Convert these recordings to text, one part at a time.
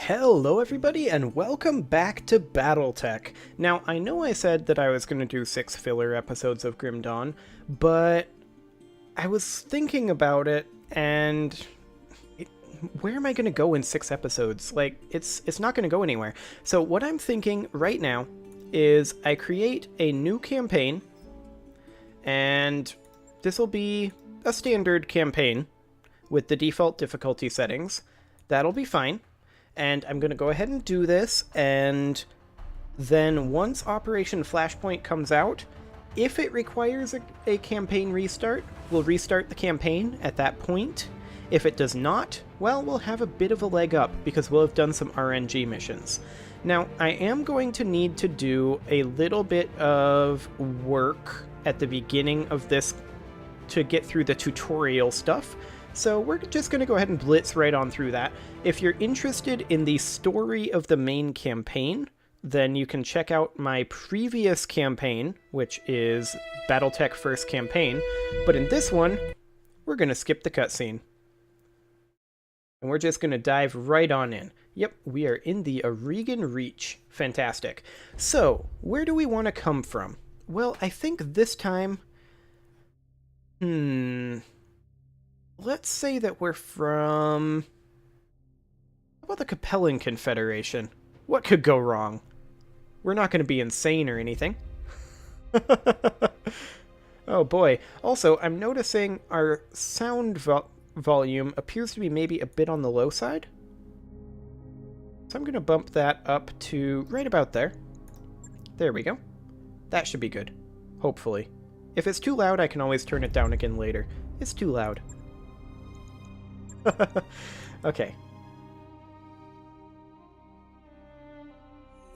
Hello everybody and welcome back to BattleTech. Now, I know I said that I was going to do 6 filler episodes of Grim Dawn, but I was thinking about it and where am I going to go in 6 episodes? Like, it's not going to go anywhere. So what I'm thinking right now is I create a new campaign, and this will be a standard campaign with the default difficulty settings. That'll be fine. And I'm going to go ahead and do this, and then once Operation Flashpoint comes out, if it requires a campaign restart, we'll restart the campaign at that point. If it does not, well, we'll have a bit of a leg up because we'll have done some RNG missions. Now, I am going to need to do a little bit of work at the beginning of this to get through the tutorial stuff. So we're just going to go ahead and blitz right on through that. If you're interested in the story of the main campaign, then you can check out my previous campaign, which is BattleTech First Campaign. But in this one, we're going to skip the cutscene. And we're just going to dive right on in. Yep, we are in the Oregon Reach. Fantastic. So, where do we want to come from? Well, I think this time... Let's say that we're from... How about the Capellan Confederation? What could go wrong? We're not going to be insane or anything. Oh boy. Also, I'm noticing our sound volume appears to be maybe a bit on the low side. So I'm going to bump that up to right about there. There we go. That should be good. Hopefully. If it's too loud, I can always turn it down again later. It's too loud. Okay.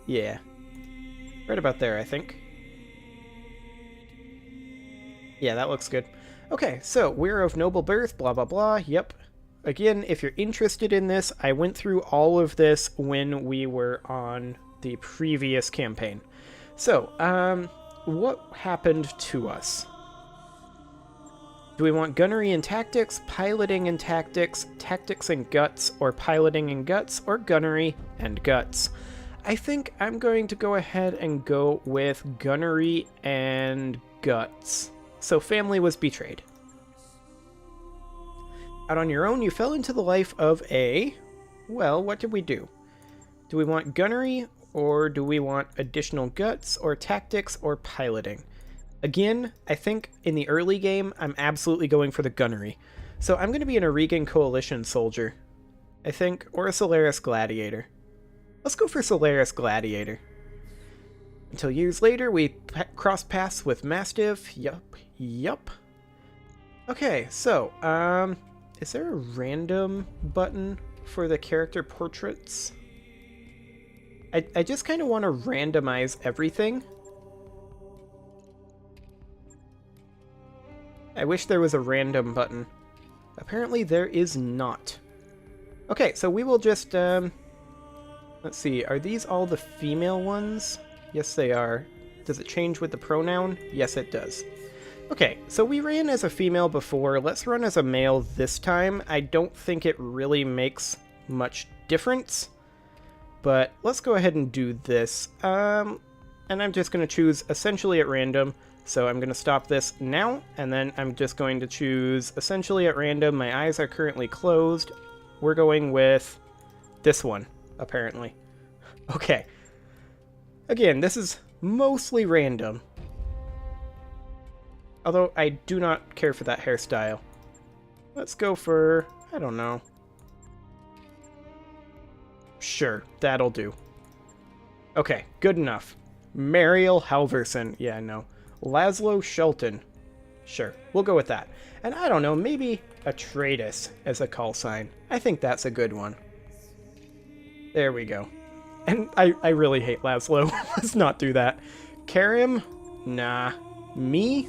Yeah. Right about there, I think. Yeah, that looks good. Okay, so we're of noble birth, blah blah blah, yep. Again, if you're interested in this, I went through all of this when we were on the previous campaign. So, what happened to us? Do we want gunnery and tactics, piloting and tactics, tactics and guts, or piloting and guts, or gunnery and guts? I think I'm going to go ahead and go with gunnery and guts. So family was betrayed. Out on your own, you fell into the life of a... Well, what did we do? Do we want gunnery, or do we want additional guts, or tactics, or piloting? Again, I think in the early game, I'm absolutely going for the gunnery. So I'm going to be an Oregon Coalition soldier, I think, or a Solaris Gladiator. Let's go for Solaris Gladiator. Until years later, we cross paths with Mastiff. Yup. Okay, so, is there a random button for the character portraits? I just kind of want to randomize everything. I wish there was a random button. Apparently there is not. Okay, so we will just, let's see, are these all the female ones? Yes, they are. Does it change with the pronoun? Yes, it does. Okay, so we ran as a female before. Let's run as a male this time. I don't think it really makes much difference, but let's go ahead and do this. And I'm just going to choose essentially at random. So I'm going to stop this now, and then I'm just going to choose essentially at random. My eyes are currently closed. We're going with this one, apparently. Okay. Again, this is mostly random. Although I do not care for that hairstyle. Let's go for, I don't know. Sure, that'll do. Okay, good enough. Mariel Halverson. Yeah, no. Laszlo Shelton. Sure, we'll go with that. And I don't know, maybe Atraitus as a call sign. I think that's a good one. There we go. And I really hate Laszlo. Let's not do that. Karim? Nah. Me?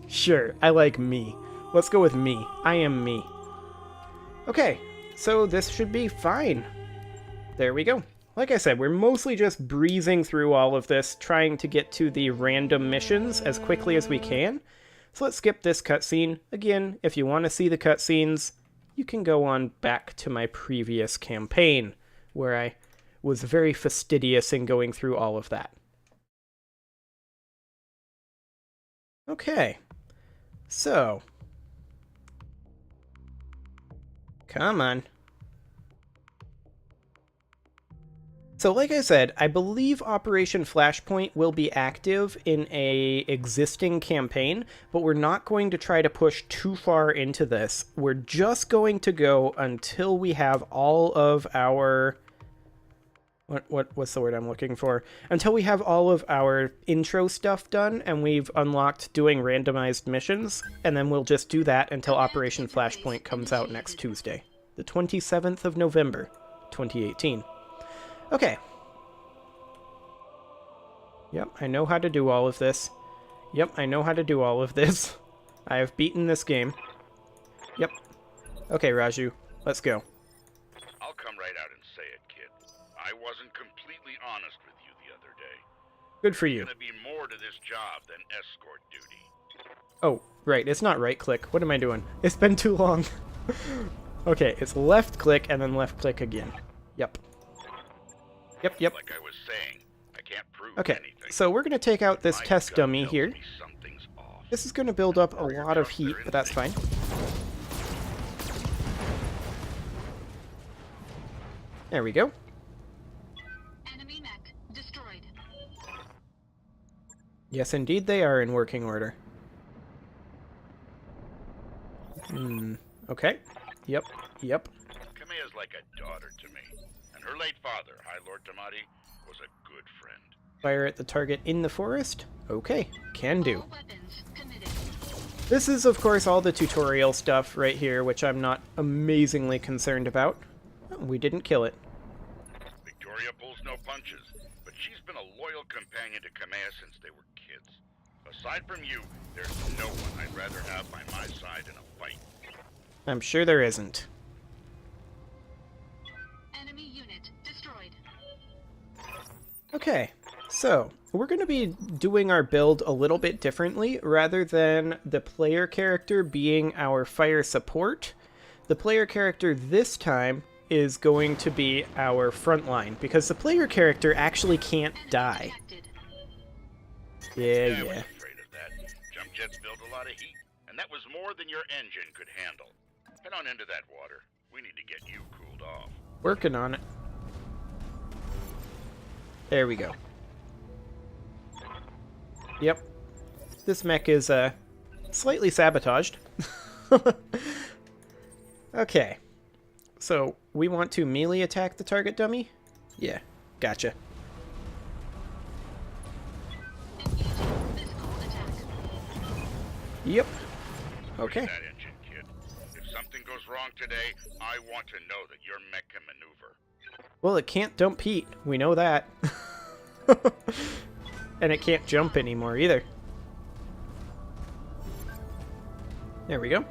Sure, I like me. Let's go with me. I am me. Okay, so this should be fine. There we go. Like I said, we're mostly just breezing through all of this, trying to get to the random missions as quickly as we can. So let's skip this cutscene. Again, if you want to see the cutscenes, you can go on back to my previous campaign, where I was very fastidious in going through all of that. Okay, so, come on. So like I said, I believe Operation Flashpoint will be active in a existing campaign, but we're not going to try to push too far into this. We're just going to go until we have all of our... What's the word I'm looking for? Until we have all of our intro stuff done and we've unlocked doing randomized missions, and then we'll just do that until Operation Flashpoint comes out next Tuesday, the 27th of November, 2018. Okay. Yep, I know how to do all of this. Yep, I know how to do all of this. I have beaten this game. Yep. Okay, Raju, let's go. I'll come right out and say it, kid. I wasn't completely honest with you the other day. Good for you. There's gonna be more to this job than escort duty. Oh, right, it's not right click. What am I doing? It's been too long. Okay, it's left click and then left click again. Yep. Yep. Like I was saying, I can't prove anything. So we're going to take out this test dummy here. This is going to build up a lot of heat, but that's fine. There we go. Enemy mech destroyed. Yes, indeed, they are in working order. Okay. Yep. Kameya's like a daughter to me. And her late father, High Lord Tamati, was a good friend. Fire at the target in the forest? Okay, can do. All weapons committed. This is, of course, all the tutorial stuff right here, which I'm not amazingly concerned about. Oh, we didn't kill it. Victoria pulls no punches, but she's been a loyal companion to Kameya since they were kids. Aside from you, there's no one I'd rather have by my side in a fight. I'm sure there isn't. Enemy unit destroyed. Okay, so we're going to be doing our build a little bit differently. Rather than the player character being our fire support, the player character this time is going to be our frontline, because the player character actually can't die. Yeah. I was afraid of that. Jump jets build a lot of heat, and that was more than your engine could handle. Head on into that water. We need to get you cooled off. Working on it. There we go. Yep. This mech is slightly sabotaged. Okay. So, we want to melee attack the target dummy? Yeah, gotcha. Yep. Okay. That engine, kid. If something goes wrong today, I want to know that your mech can maneuver. Well, it can't dump heat. We know that. And it can't jump anymore either. There we go.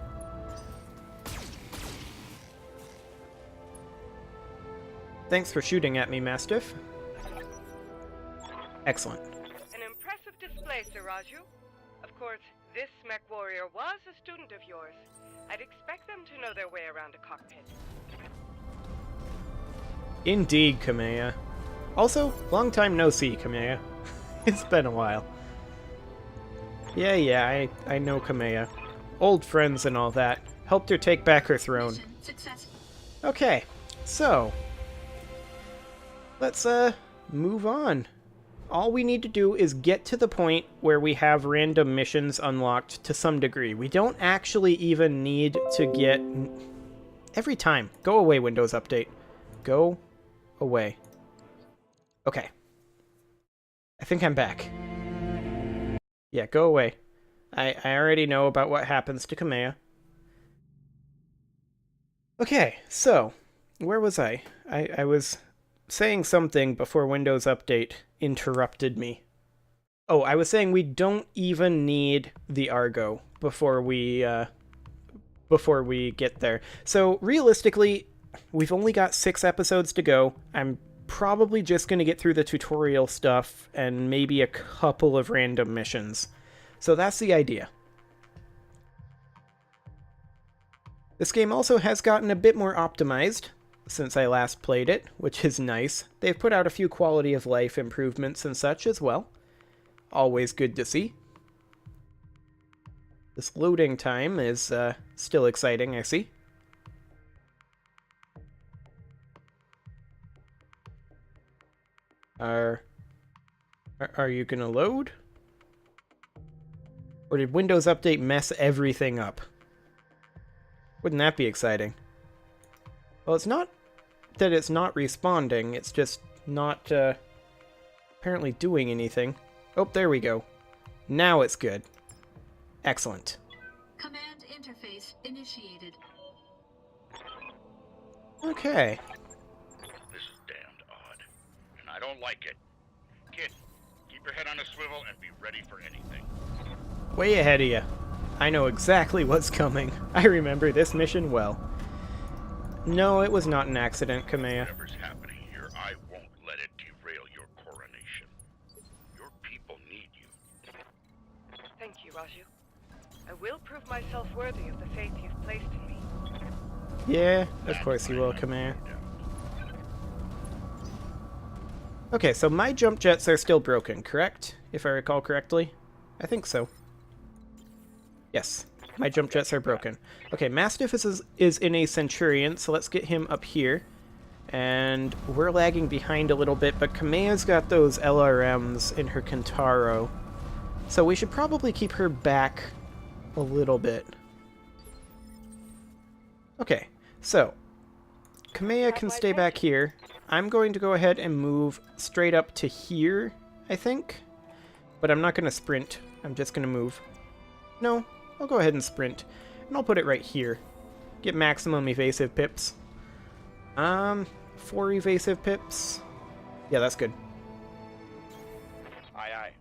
Thanks for shooting at me, Mastiff. Excellent. An impressive display, Sir Raju. Of course, this mech warrior was a student of yours. I'd expect them to know their way around a cockpit. Indeed, Kameya. Also, long time no see, Kameya. It's been a while. Yeah, I know Kameya. Old friends and all that. Helped her take back her throne. Okay, so... let's, move on. All we need to do is get to the point where we have random missions unlocked to some degree. We don't actually even need to get... every time. Go away, Windows Update. Go away. Okay. I think I'm back. Yeah, go away. I already know about what happens to Kameya. Okay, so, where was I? I was saying something before Windows Update interrupted me. Oh, I was saying we don't even need the Argo before we get there. So, realistically, we've only got 6 episodes to go. I'm probably just going to get through the tutorial stuff and maybe a couple of random missions. So that's the idea. This game also has gotten a bit more optimized. since I last played it, which is nice. They've put out a few quality of life improvements and such as well. Always good to see. This loading time is still exciting, I see. Are you gonna load? Or did Windows Update mess everything up? Wouldn't that be exciting? Well, it's not that it's not responding, it's just not apparently doing anything. Oh, there we go. Now it's good. Excellent. Command interface initiated. Okay. This is damned odd, and I don't like it. Kid, keep your head on a swivel and be ready for anything. Way ahead of you. I know exactly what's coming. I remember this mission well. No, it was not an accident, Kamea. Whatever's happening here, I won't let it derail your coronation. Your people need you. Thank you, Raju. I will prove myself worthy of the faith you've placed in me. Yeah, of course you will, Kamea. Okay, so my jump jets are still broken, correct? If I recall correctly? I think so. Yes, my jump jets are broken. Okay, Mastiff is in a Centurion, so let's get him up here. And we're lagging behind a little bit, but Kamea's got those LRMs in her Kentaro. So we should probably keep her back a little bit. Okay, so Kamea can stay back here. I'm going to go ahead and move straight up to here, I think. But I'm not going to sprint. I'm just going to move. No, I'll go ahead and sprint. And I'll put it right here. Get maximum evasive pips. 4 evasive pips. Yeah, that's good. Aye, aye.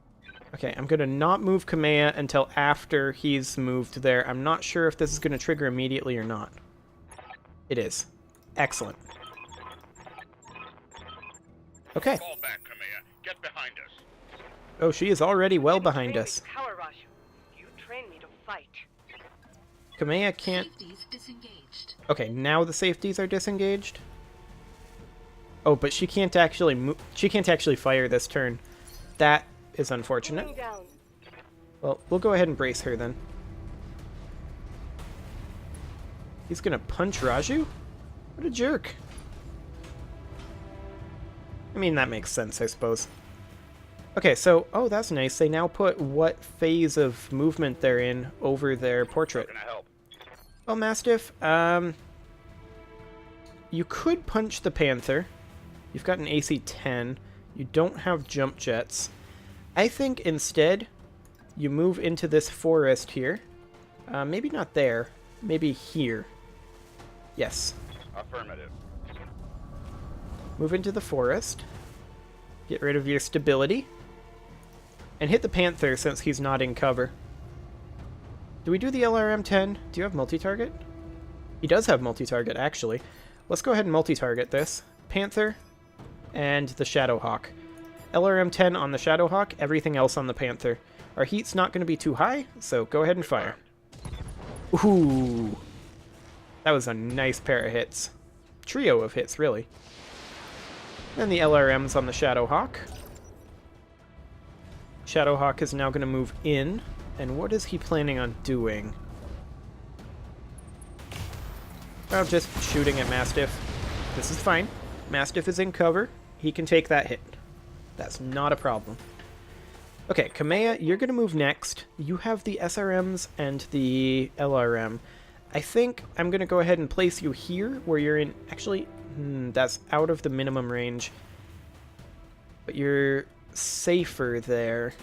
Okay, I'm going to not move Kamea until after he's moved there. I'm not sure if this is going to trigger immediately or not. It is. Excellent. Okay. Fall back, Kamea. Get behind us. Oh, she is already well You behind train us. me power, Raju. You train me to fight. Kamea can't... Safeties disengaged. Okay, now the safeties are disengaged. Oh, but she can't actually she can't actually fire this turn. That is unfortunate. Moving down. Well, we'll go ahead and brace her then. He's gonna punch Raju? What a jerk. I mean, that makes sense, I suppose. Okay, so, oh, that's nice. They now put what phase of movement they're in over their portrait. How can I help? Well, Mastiff, you could punch the Panther. You've got an AC 10. You don't have jump jets. I think instead you move into this forest here. Maybe not there. Maybe here. Yes. Affirmative. Move into the forest. Get rid of your stability. And hit the Panther since he's not in cover. Do we do the LRM-10? Do you have multi-target? He does have multi-target, actually. Let's go ahead and multi-target this. Panther and the Shadowhawk. LRM-10 on the Shadowhawk, everything else on the Panther. Our heat's not going to be too high, so go ahead and fire. Ooh. That was a nice pair of hits. Trio of hits, really. And the LRM's on the Shadowhawk. Shadowhawk is now going to move in. And what is he planning on doing? Oh, just shooting at Mastiff. This is fine. Mastiff is in cover. He can take that hit. That's not a problem. Okay, Kamea, you're going to move next. You have the SRMs and the LRM. I think I'm going to go ahead and place you here, where you're in... Actually, that's out of the minimum range. But you're safer there.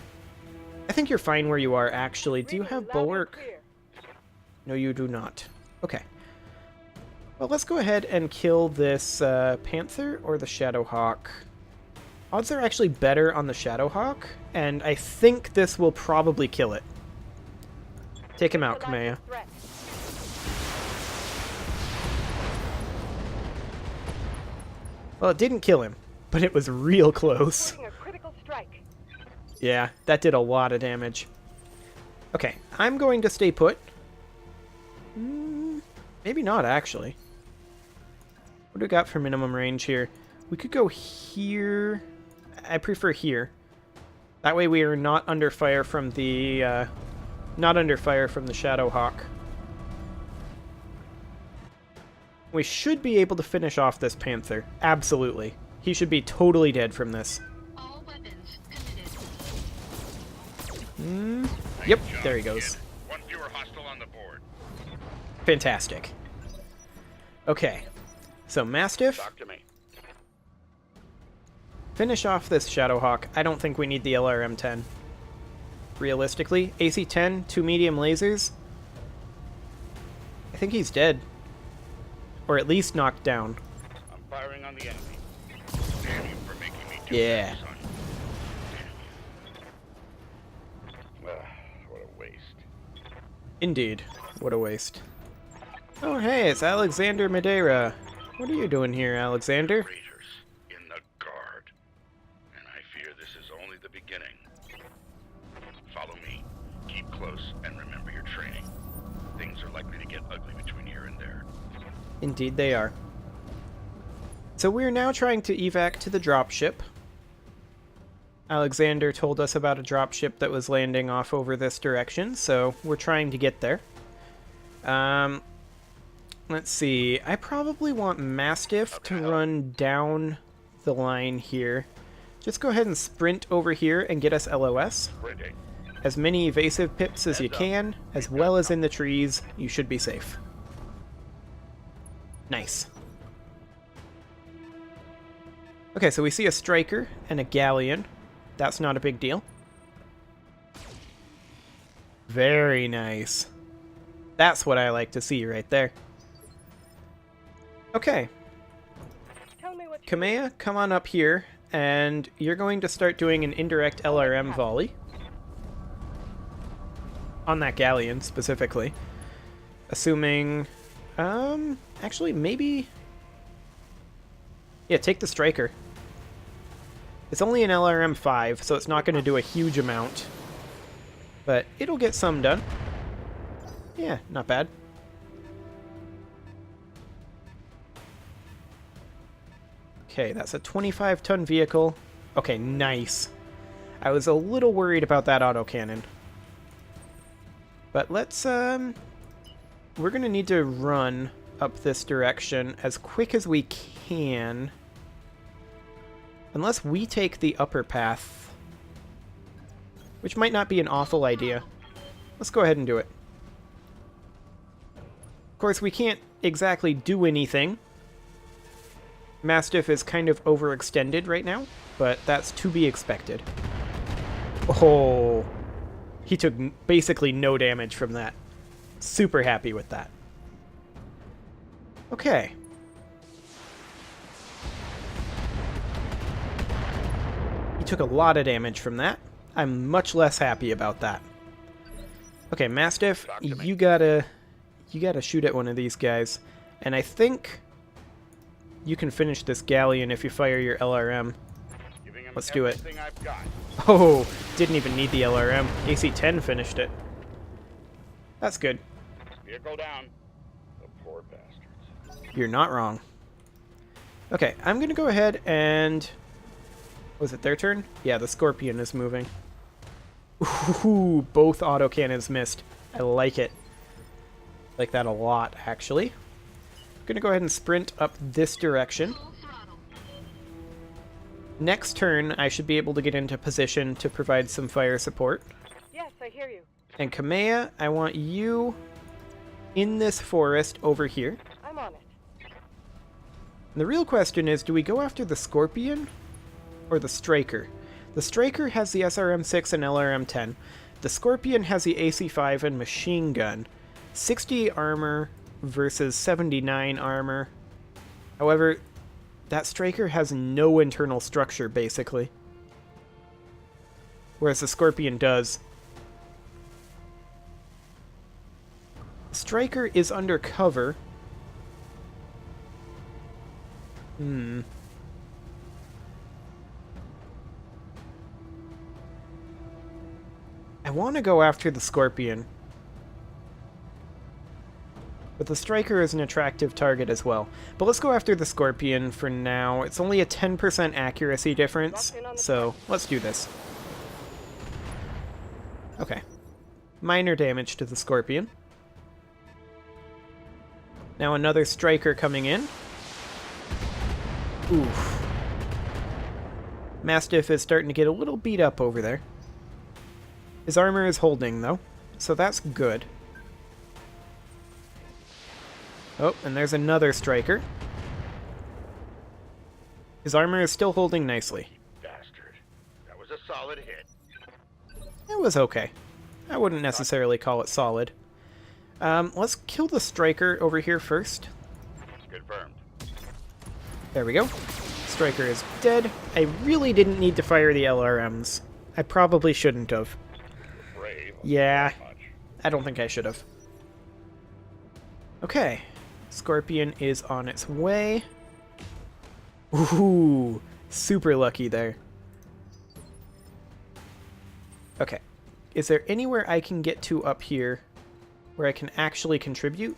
I think you're fine where you are, actually. Do you have Bulwark? No, you do not. Okay. Well, let's go ahead and kill this Panther or the Shadowhawk. Odds are actually better on the Shadowhawk, and I think this will probably kill it. Take him out, Kamea. Well, it didn't kill him, but it was real close. A critical strike. Yeah, that did a lot of damage. Okay, I'm going to stay put. Maybe not, actually. What do we got for minimum range here? We could go here. I prefer here. That way we are not under fire from the Shadowhawk. We should be able to finish off this Panther. Absolutely. He should be totally dead from this. All weapons committed. Yep, Nice job, there he goes. kid. One fewer hostile on the board. Fantastic. Okay. So, Mastiff, Talk to me. finish off this Shadowhawk. I don't think we need the LRM-10. Realistically, AC-10, 2 medium lasers. I think he's dead. Or at least knocked down. I'm firing on the enemy. Damn you for making me do Yeah. that, son. Damn you. What a waste. Indeed. What a waste. Oh, hey, it's Alexander Madeira. What are you doing here, Alexander? Traitors in the guard. And I fear this is only the beginning. Follow me. Keep close and remember your training. Things are likely to get ugly between here and there. Indeed they are. So we're now trying to evac to the dropship. Alexander told us about a dropship that was landing off over this direction, so we're trying to get there. Let's see. I probably want Mastiff to run down the line here. Just go ahead and sprint over here and get us LOS. Sprinting. As many evasive pips as you Heads up. can, as well as in the trees, you should be safe. Nice. Okay, so we see a striker and a galleon. That's not a big deal. Very nice. That's what I like to see right there. Okay, Tell me what you Kamea, come on up here, and you're going to start doing an indirect LRM volley. On that galleon, specifically. Assuming... actually, maybe... Yeah, take the striker. It's only an LRM 5, so it's not going to do a huge amount. But it'll get some done. Yeah, not bad. Okay, that's a 25-ton vehicle. Okay, nice. I was a little worried about that autocannon. But let's, we're gonna need to run up this direction as quick as we can. Unless we take the upper path. Which might not be an awful idea. Let's go ahead and do it. Of course, we can't exactly do anything. Mastiff is kind of overextended right now, but that's to be expected. Oh, he took basically no damage from that. Super happy with that. Okay. He took a lot of damage from that. I'm much less happy about that. Okay, Mastiff, you gotta shoot at one of these guys. And I think you can finish this galleon if you fire your LRM. Giving him Let's do it. everything I've got. Oh, didn't even need the LRM. AC-10 finished it. That's good. Vehicle down. The poor bastards. You're not wrong. Okay, I'm gonna go ahead and... Was it their turn? Yeah, the Scorpion is moving. Ooh, both autocannons missed. I like it. Like that a lot, actually. I'm gonna go ahead and sprint up this direction. Full throttle. Next turn, I should be able to get into position to provide some fire support. Yes, I hear you. And Kamea, I want you in this forest over here. I'm on it. And the real question is, do we go after the Scorpion or the Striker? The Striker has the SRM-6 and LRM-10. The Scorpion has the AC-5 and machine gun. 60 armor versus 79 armor. However, that Striker has no internal structure, basically. Whereas the Scorpion does. The Striker is undercover. I want to go after the Scorpion. But the Striker is an attractive target as well. But let's go after the Scorpion for now. It's only a 10% accuracy difference, so let's do this. Okay. Minor damage to the Scorpion. Now another Striker coming in. Oof. Mastiff is starting to get a little beat up over there. His armor is holding, though, so that's good. Oh, and there's another Striker. His armor is still holding nicely. Bastard. That was a solid hit. It was okay. I wouldn't necessarily call it solid. Let's kill the Striker over here first. Confirmed. There we go. Striker is dead. I really didn't need to fire the LRMs. I probably shouldn't have. Brave. Yeah, Much. I don't think I should have. Okay. Scorpion is on its way. Ooh, super lucky there. Okay. Is there anywhere I can get to up here where I can actually contribute?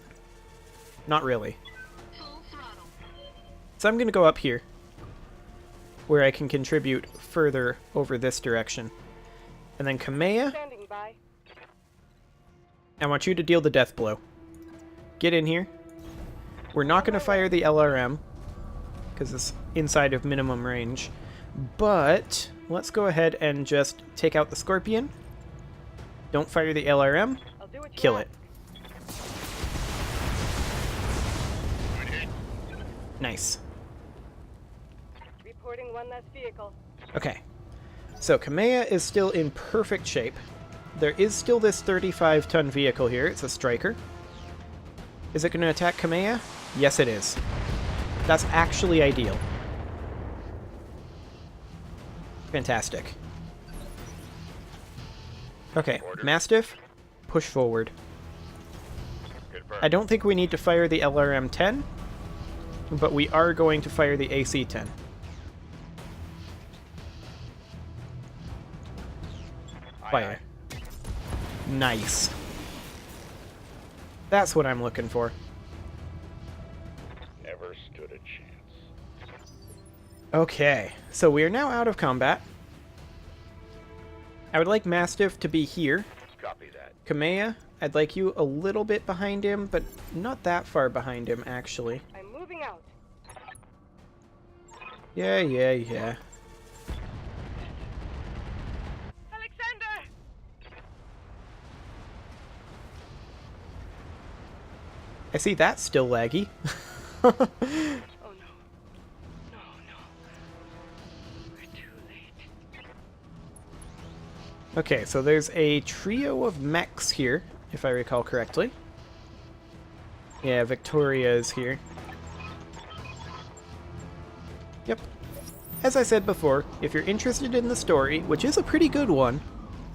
Not really. Full throttle. So I'm going to go up here where I can contribute further over this direction. And then Kamea, Standing by. I want you to deal the death blow. Get in here. We're not going to fire the LRM because it's inside of minimum range. But let's go ahead and just take out the Scorpion. Don't fire the LRM. I'll do what you Kill ask. it. Nice. Reporting one less vehicle. Okay. So Kamea is still in perfect shape. There is still this 35-ton vehicle here. It's a Striker. Is it going to attack Kamea? Yes, it is. That's actually ideal. Fantastic. Okay, Mastiff, push forward. Confirmed. I don't think we need to fire the LRM-10, but we are going to fire the AC-10. Fire. Nice. That's what I'm looking for. Never stood a chance. Okay, so we are now out of combat. I would like Mastiff to be here. Copy that. Kamea, I'd like you a little bit behind him, but not that far behind him, actually. I'm moving out. Yeah. Alexander! I see that's still laggy. Oh no. No. We're too late. Okay, so there's a trio of mechs here, if I recall correctly. Yeah, Victoria is here. Yep. As I said before, if you're interested in the story, which is a pretty good one,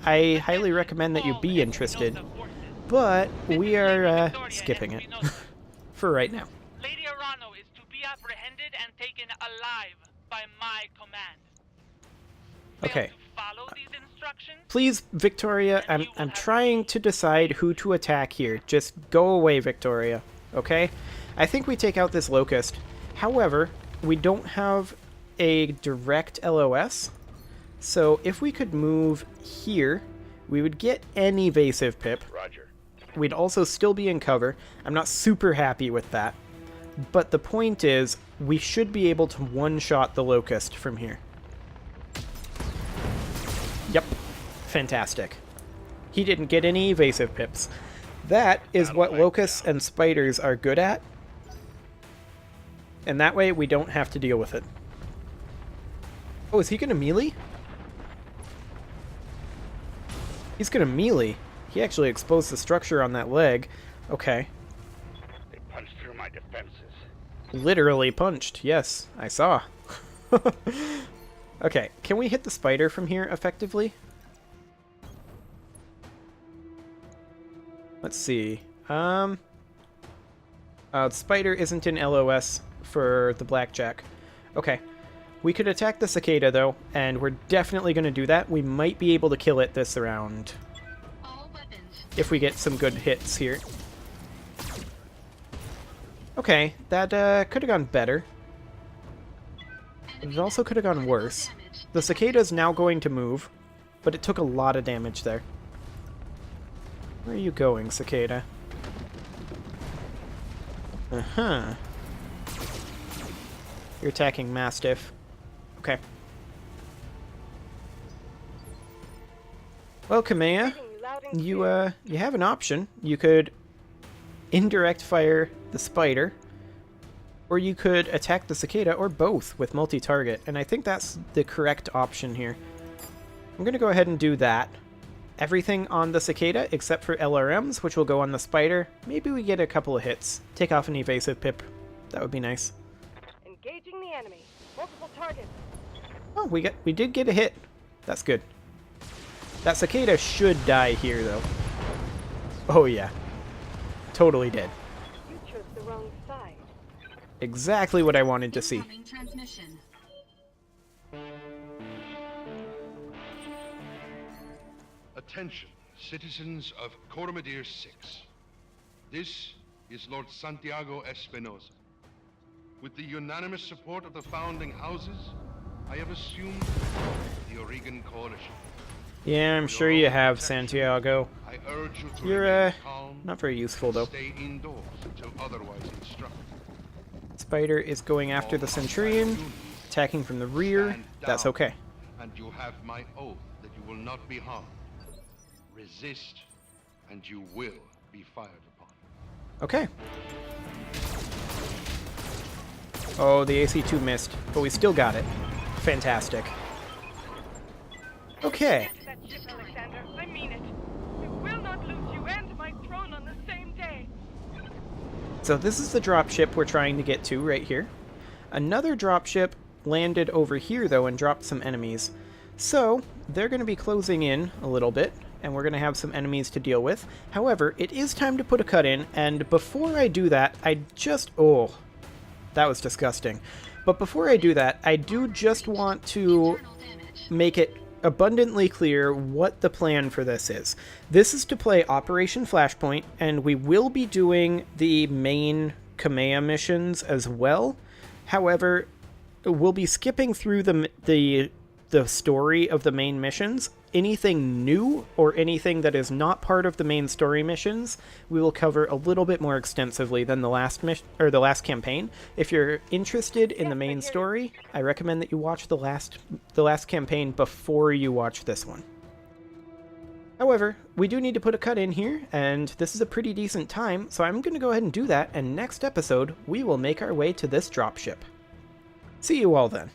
I highly recommend that you be interested. But we are skipping it for right now. Lady Arano is to be apprehended and taken alive by my command. Okay. Fail to follow these instructions? Please, Victoria, I'm trying to decide who to attack here. Just go away, Victoria. Okay? I think we take out this Locust. However, we don't have a direct LOS. So if we could move here, we would get an evasive pip. Roger. We'd also still be in cover. I'm not super happy with that. But the point is, we should be able to one-shot the Locust from here. Yep. Fantastic. He didn't get any evasive pips. That is what locusts and spiders are good at. And that way we don't have to deal with it. Oh, is he gonna melee? He's gonna melee. He actually exposed the structure on that leg. Okay. They punched through my defenses. Literally punched. Yes, I saw. Okay, can we hit the spider from here effectively? Let's see. Spider isn't in LOS for the blackjack. Okay. We could attack the cicada, though, and we're definitely going to do that. We might be able to kill it this round. All weapons. If we get some good hits here. Okay, that could have gone better. But it also could have gone worse. The cicada is now going to move, but it took a lot of damage there. Where are you going, cicada? Uh-huh. You're attacking Mastiff. Okay. Well, Kamea, you have an option. You could indirect fire the spider, or you could attack the cicada, or both with multi-target, and I think that's the correct option here. I'm going to go ahead and do that. Everything on the cicada except for LRMs, which will go on the spider. Maybe we get a couple of hits. Take off an evasive pip. That would be nice. Engaging the enemy. Multiple targets. Oh, we did get a hit. That's good. That cicada should die here, though. Oh, yeah. Totally dead. You chose the wrong side. Exactly what I wanted to see. Incoming transmission. Attention, citizens of Coromadir 6. This is Lord Santiago Espinosa. With the unanimous support of the founding houses, I have assumed the Oregon Coalition. Yeah, I'm sure you have, Santiago. I urge you to You're, remain calm, not very useful, though. stay indoors until otherwise instructed. Spider is going after the Centurion, attacking from the rear. That's okay. And you have my oath that you will not be harmed. Resist, and you will be fired upon. Okay. Oh, the AC2 missed, but we still got it. Fantastic. Okay. That ship, Alexander. I mean it. I will not lose you and my throne on the same day. So this is the dropship we're trying to get to right here. Another dropship landed over here, though, and dropped some enemies. So they're going to be closing in a little bit, and we're going to have some enemies to deal with. However, it is time to put a cut in, and before I do that, oh, that was disgusting. But before I do that, I do just want to Internal damage. make it abundantly clear what the plan for this is. This is to play Operation Flashpoint, and we will be doing the main Kamea missions as well. However, we'll be skipping through the story of the main missions. Anything new or anything that is not part of the main story missions, we will cover a little bit more extensively than the last last campaign. If you're interested in the main story, I recommend that you watch the last campaign before you watch this one. However, we do need to put a cut in here, and this is a pretty decent time, so I'm going to go ahead and do that, and next episode, we will make our way to this dropship. See you all then.